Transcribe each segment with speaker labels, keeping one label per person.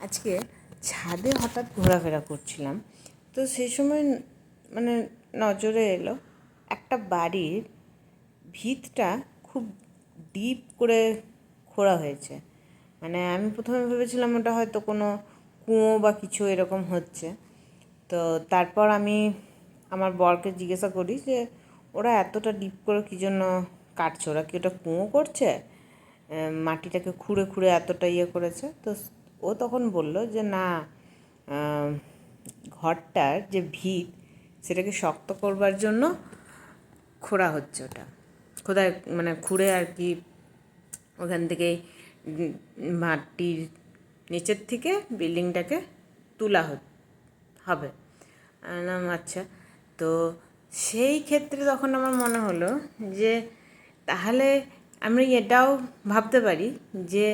Speaker 1: আজকে ছাদে হঠাৎ ঘোরাফেরা করছিলাম, তো সেই সময় মানে নজরে এলো একটা বাড়ির ভিতটা খুব ডিপ করে খোঁড়া হয়েছে। মানে আমি প্রথমে ভেবেছিলাম ওটা হয়তো কোনো কুঁয়ো বা কিছু এরকম হচ্ছে। তো তারপর আমি আমার বরকে জিজ্ঞাসা করি যে ওরা এতটা ডিপ করে কী জন্য কাটছে, ওরা কি ওটা কুঁয়ো করছে, মাটিটাকে খুঁড়ে খুঁড়ে এতটা ইয়ে করেছে। তো ও তখন বলল যে না, ঘরটার যে ভিত সেটাকে শক্ত করবার জন্য খোঁড়া হচ্ছে, ওটা খোদাই মানে খুঁড়ে আর কি ওখান থেকে মাটির নিচের থেকে বিল্ডিংটাকে তোলা হবে। আচ্ছা, তো সেই ক্ষেত্রে তখন আমার মনে হলো যে তাহলে আমরা এটাও ভাবতে পারি যে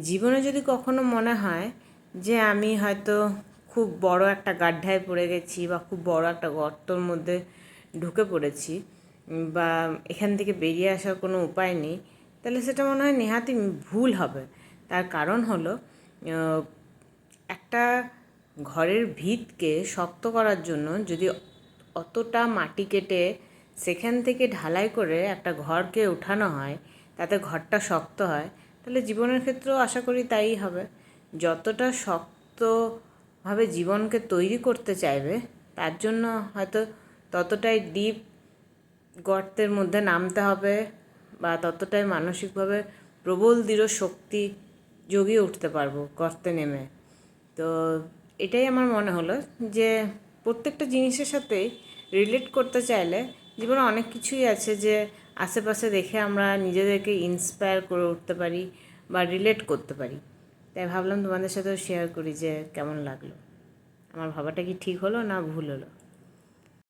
Speaker 1: জীবনে যদি কখনো মনে হয় যে আমি হয়তো খুব বড় একটা গাড্ডায় পড়ে গেছি বা খুব বড় একটা গর্তর মধ্যে ঢুকে পড়েছি বা এখান থেকে বেরিয়ে আসার কোনো উপায় নেই, তাহলে সেটা মনে হয় নেহাতি ভুল হবে। তার কারণ হলো একটা ঘরের ভিতকে শক্ত করার জন্য যদি অতটা মাটি কেটে সেখান থেকে ঢালাই করে একটা ঘরকে উঠানো হয়, তাতে ঘরটা শক্ত হয়, তাহলে জীবনের ক্ষেত্রেও আশা করি তাই হবে। যতটা শক্তভাবে জীবনকে তৈরি করতে চাইবে তার জন্য হয়তো ততটাই ডিপ গর্তের মধ্যে নামতে হবে বা ততটাই মানসিকভাবে প্রবল দৃঢ় শক্তি জগিয়ে উঠতে পারবো গর্তে নেমে। তো এটাই আমার মনে হলো যে প্রত্যেকটা জিনিসের সাথেই রিলেট করতে চাইলে জীবনে অনেক কিছুই আছে যে আশেপাশে দেখে আমরা নিজেদেরকে ইন্সপায়ার করে উঠতে পারি বা রিলেট করতে পারি। তাই ভাবলাম তোমাদের সাথেও শেয়ার করি যে কেমন লাগলো, আমার ভাবাটা কি ঠিক হলো না ভুল হলো।